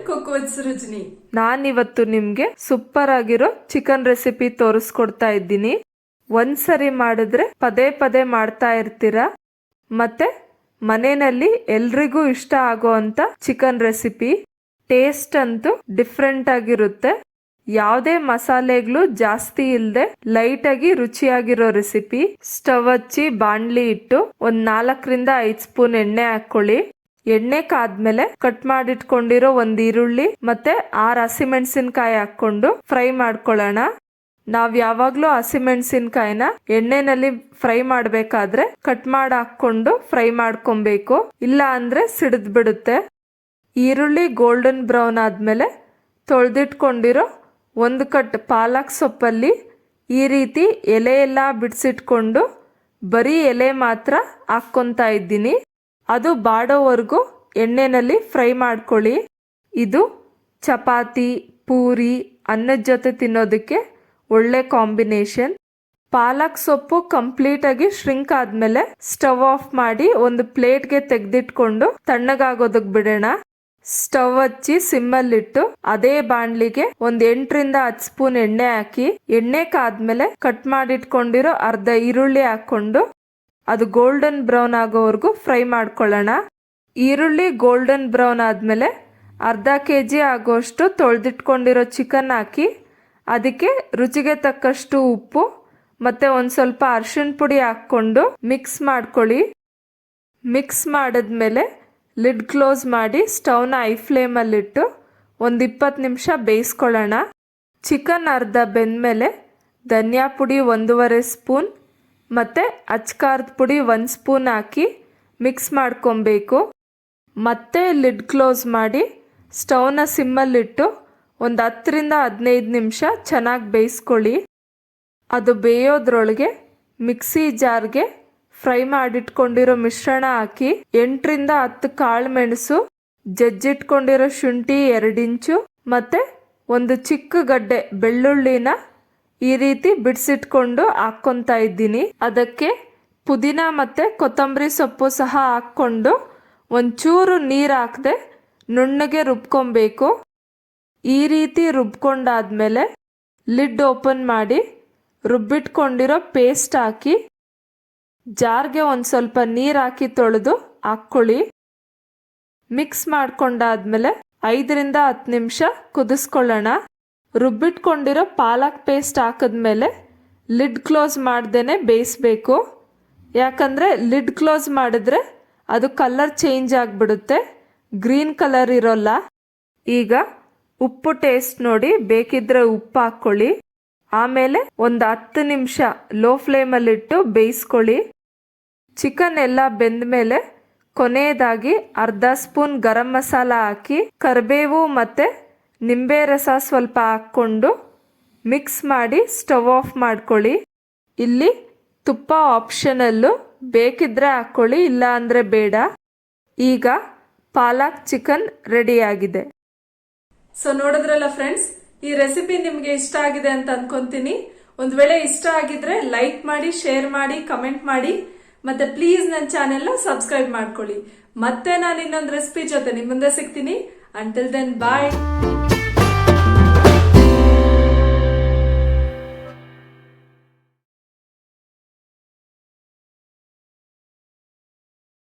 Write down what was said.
Cook with Srujani. ನಾನಿವತ್ತು ನಿಮ್ಗೆ super ಆಗಿರೋ ಚಿಕನ್ ರೆಸಿಪಿ ತೋರಿಸ್ಕೊಡ್ತಾ ಇದ್ದೀನಿ. ಒಂದ್ಸರಿ ಮಾಡಿದ್ರೆ ಪದೇ ಪದೇ ಮಾಡ್ತಾ ಇರ್ತೀರಾ. ಮತ್ತೆ ಮನೆಯಲ್ಲಿ ಎಲ್ರಿಗೂ ಇಷ್ಟ ಆಗೋ ಅಂತ ಚಿಕನ್ ರೆಸಿಪಿ. ಟೇಸ್ಟ್ ಅಂತೂ ಡಿಫ್ರೆಂಟ್ ಆಗಿರುತ್ತೆ. ಯಾವುದೇ ಮಸಾಲೆಗಳು ಜಾಸ್ತಿ ಇಲ್ಲದೆ ಲೈಟ್ ಆಗಿ ರುಚಿಯಾಗಿರೋ ರೆಸಿಪಿ. ಸ್ಟವ್ ಹಚ್ಚಿ ಬಾಣ್ಲಿ ಇಟ್ಟು ಒಂದ್ 4-5 ಸ್ಪೂನ್ ಎಣ್ಣೆ ಹಾಕೊಳ್ಳಿ. ಎಣ್ಣೆ ಕಾದ್ಮೇಲೆ ಕಟ್ ಮಾಡಿಟ್ಕೊಂಡಿರೋ ಒಂದ್ ಈರುಳ್ಳಿ ಮತ್ತೆ 6 ಹಸಿಮೆಣಸಿನ್ಕಾಯಿ ಹಾಕೊಂಡು ಫ್ರೈ ಮಾಡ್ಕೊಳ್ಳೋಣ. ನಾವ್ ಯಾವಾಗ್ಲೂ ಹಸಿಮೆಣಸಿನ್ಕಾಯಿನ ಎಣ್ಣೆನಲ್ಲಿ ಫ್ರೈ ಮಾಡ್ಬೇಕಾದ್ರೆ ಕಟ್ ಮಾಡಿ ಹಾಕೊಂಡು ಫ್ರೈ ಮಾಡ್ಕೊಬೇಕು, ಇಲ್ಲ ಅಂದ್ರೆ ಸಿಡಿದ್ ಬಿಡುತ್ತೆ. ಈರುಳ್ಳಿ ಗೋಲ್ಡನ್ ಬ್ರೌನ್ ಆದ್ಮೇಲೆ ತೊಳೆದಿಟ್ಕೊಂಡಿರೋ ಒಂದು ಕಟ್ ಪಾಲಕ್ ಸೊಪ್ಪಲ್ಲಿ ಈ ರೀತಿ ಎಲೆ ಎಲ್ಲ ಬಿಡಿಸಿಟ್ಕೊಂಡು ಬರೀ ಎಲೆ ಮಾತ್ರ ಹಾಕ್ಕೊಂತ ಇದ್ದೀನಿ. ಅದು ಬಾಡೋವರೆಗೂ ಎಣ್ಣೆನಲ್ಲಿ ಫ್ರೈ ಮಾಡ್ಕೊಳ್ಳಿ. ಇದು ಚಪಾತಿ, ಪೂರಿ, ಅನ್ನದ ಜೊತೆ ತಿನ್ನೋದಕ್ಕೆ ಒಳ್ಳೆ ಕಾಂಬಿನೇಷನ್. ಪಾಲಕ್ ಸೊಪ್ಪು ಕಂಪ್ಲೀಟ್ ಆಗಿ ಶ್ರಿಂಕ್ ಆದ್ಮೇಲೆ ಸ್ಟವ್ ಆಫ್ ಮಾಡಿ ಒಂದು ಪ್ಲೇಟ್ಗೆ ತೆಗೆದಿಟ್ಕೊಂಡು ತಣ್ಣಗಾಗೋದಕ್ ಬಿಡೋಣ. ಸ್ಟವ್ ಹಚ್ಚಿ ಸಿಮ್ಮಲ್ಲಿಟ್ಟು ಅದೇ ಬಾಣ್ಲಿಗೆ ಒಂದ್ 8-10 ಸ್ಪೂನ್ ಎಣ್ಣೆ ಹಾಕಿ, ಎಣ್ಣೆ ಕಾದ್ಮೇಲೆ ಕಟ್ ಮಾಡಿಟ್ಕೊಂಡಿರೋ ಅರ್ಧ ಈರುಳ್ಳಿ ಹಾಕೊಂಡು ಅದು ಗೋಲ್ಡನ್ ಬ್ರೌನ್ ಆಗೋವರೆಗೂ ಫ್ರೈ ಮಾಡ್ಕೊಳ್ಳೋಣ. ಈರುಳ್ಳಿ ಗೋಲ್ಡನ್ ಬ್ರೌನ್ ಆದ್ಮೇಲೆ ಅರ್ಧ ಕೆಜಿ ಆಗೋಷ್ಟು ತೊಳೆದಿಟ್ಕೊಂಡಿರೋ ಚಿಕನ್ ಹಾಕಿ ಅದಕ್ಕೆ ರುಚಿಗೆ ತಕ್ಕಷ್ಟು ಉಪ್ಪು ಮತ್ತೆ ಒಂದ್ ಸ್ವಲ್ಪ ಅರಿಶಿಣ ಪುಡಿ ಹಾಕೊಂಡು ಮಿಕ್ಸ್ ಮಾಡ್ಕೊಳ್ಳಿ. ಮಿಕ್ಸ್ ಮಾಡಿದ್ಮೇಲೆ ಲಿಡ್ ಕ್ಲೋಸ್ ಮಾಡಿ ಸ್ಟವ್ನ ಐ ಫ್ಲೇಮಲ್ಲಿಟ್ಟು ಒಂದು 20 ನಿಮಿಷ ಬೇಯಿಸ್ಕೊಳ್ಳೋಣ. ಚಿಕನ್ ಅರ್ಧ ಬೆಂದ್ಮೇಲೆ ಧನಿಯಾ ಪುಡಿ 1.5 ಸ್ಪೂನ್ ಮತ್ತು ಅಚ್ಕಾರದ ಪುಡಿ 1 ಸ್ಪೂನ್ ಹಾಕಿ ಮಿಕ್ಸ್ ಮಾಡ್ಕೊಬೇಕು. ಮತ್ತೆ ಲಿಡ್ ಕ್ಲೋಸ್ ಮಾಡಿ ಸ್ಟವ್ನ ಸಿಮ್ಮಲ್ಲಿಟ್ಟು ಒಂದು 10-15 ನಿಮಿಷ ಚೆನ್ನಾಗಿ ಬೇಯಿಸ್ಕೊಳ್ಳಿ. ಅದು ಬೇಯೋದ್ರೊಳಗೆ ಮಿಕ್ಸಿ ಜಾರ್ಗೆ ಫ್ರೈ ಮಾಡಿಟ್ಕೊಂಡಿರೋ ಮಿಶ್ರಣ ಹಾಕಿ 8-10 ಕಾಳು ಮೆಣಸು, ಜಜ್ಜಿಟ್ಕೊಂಡಿರೋ ಶುಂಠಿ 2 ಇಂಚು ಮತ್ತೆ ಒಂದು ಚಿಕ್ಕ ಗಡ್ಡೆ ಬೆಳ್ಳುಳ್ಳಿನ ಈ ರೀತಿ ಬಿಡಿಸಿಟ್ಕೊಂಡು ಹಾಕ್ಕೊಂತ ಇದ್ದೀನಿ. ಅದಕ್ಕೆ ಪುದೀನ ಮತ್ತೆ ಕೊತ್ತಂಬರಿ ಸೊಪ್ಪು ಸಹ ಹಾಕ್ಕೊಂಡು ಒಂಚೂರು ನೀರು ಹಾಕದೆ ನುಣ್ಣಗೆ ರುಬ್ಕೊಬೇಕು. ಈ ರೀತಿ ರುಬ್ಕೊಂಡಾದ್ಮೇಲೆ ಲಿಡ್ ಓಪನ್ ಮಾಡಿ ರುಬ್ಬಿಟ್ಕೊಂಡಿರೋ ಪೇಸ್ಟ್ ಹಾಕಿ ಜಾರ್ಗೆ ಒಂದು ಸ್ವಲ್ಪ ನೀರು ಹಾಕಿ ತೊಳೆದು ಹಾಕ್ಕೊಳ್ಳಿ. ಮಿಕ್ಸ್ ಮಾಡ್ಕೊಂಡಾದ್ಮೇಲೆ 5-10 ನಿಮಿಷ ಕುದಿಸ್ಕೊಳ್ಳೋಣ. ರುಬ್ಬಿಟ್ಕೊಂಡಿರೋ ಪಾಲಕ್ ಪೇಸ್ಟ್ ಹಾಕಿದ್ಮೇಲೆ ಲಿಡ್ ಕ್ಲೋಸ್ ಮಾಡ್ದೇನೆ ಬೇಯಿಸ್ಬೇಕು. ಯಾಕಂದರೆ ಲಿಡ್ ಕ್ಲೋಸ್ ಮಾಡಿದ್ರೆ ಅದು ಕಲರ್ ಚೇಂಜ್ ಆಗಿಬಿಡುತ್ತೆ, ಗ್ರೀನ್ ಕಲರ್ ಇರೋಲ್ಲ. ಈಗ ಉಪ್ಪು ಟೇಸ್ಟ್ ನೋಡಿ, ಬೇಕಿದ್ರೆ ಉಪ್ಪು ಹಾಕ್ಕೊಳ್ಳಿ. ಆಮೇಲೆ ಒಂದು 10 ನಿಮಿಷ ಲೋ ಫ್ಲೇಮಲ್ಲಿಟ್ಟು ಬೇಯಿಸ್ಕೊಳ್ಳಿ. ಚಿಕನ್ ಎಲ್ಲ ಬೆಂದ ಮೇಲೆ ಕೊನೆಯದಾಗಿ ಅರ್ಧ ಸ್ಪೂನ್ ಗರಂ ಮಸಾಲ ಹಾಕಿ ಕರಿಬೇವು ಮತ್ತೆ ನಿಂಬೆ ರಸ ಸ್ವಲ್ಪ ಹಾಕ್ಕೊಂಡು ಮಿಕ್ಸ್ ಮಾಡಿ ಸ್ಟವ್ ಆಫ್ ಮಾಡ್ಕೊಳ್ಳಿ. ಇಲ್ಲಿ ತುಪ್ಪ ಆಪ್ಷನಲ್ಲು, ಬೇಕಿದ್ರೆ ಹಾಕ್ಕೊಳ್ಳಿ, ಇಲ್ಲ ಅಂದರೆ ಬೇಡ. ಈಗ ಪಾಲಕ್ ಚಿಕನ್ ರೆಡಿಯಾಗಿದೆ. ಸೊ ನೋಡಿದ್ರಲ್ಲ ಫ್ರೆಂಡ್ಸ್, ಈ ರೆಸಿಪಿ ನಿಮ್ಗೆ ಇಷ್ಟ ಆಗಿದೆ ಅಂತ ಅನ್ಕೊಂತೀನಿ. ಒಂದ್ ವೇಳೆ ಇಷ್ಟ ಆಗಿದ್ರೆ ಲೈಕ್ ಮಾಡಿ, ಶೇರ್ ಮಾಡಿ, ಕಮೆಂಟ್ ಮಾಡಿ, ಮತ್ತೆ ಪ್ಲೀಸ್ ನನ್ನ ಚಾನೆಲ್ನ ಸಬ್ಸ್ಕ್ರೈಬ್ ಮಾಡ್ಕೊಳ್ಳಿ. ಮತ್ತೆ ನಾನು ಇನ್ನೊಂದು ರೆಸಿಪಿ ಜೊತೆ ನಿಮ್ಮ ಮುಂದೆ ಸಿಗ್ತೀನಿ. ಅಂಟಿಲ್ ದೆನ್ ಬಾಯ್.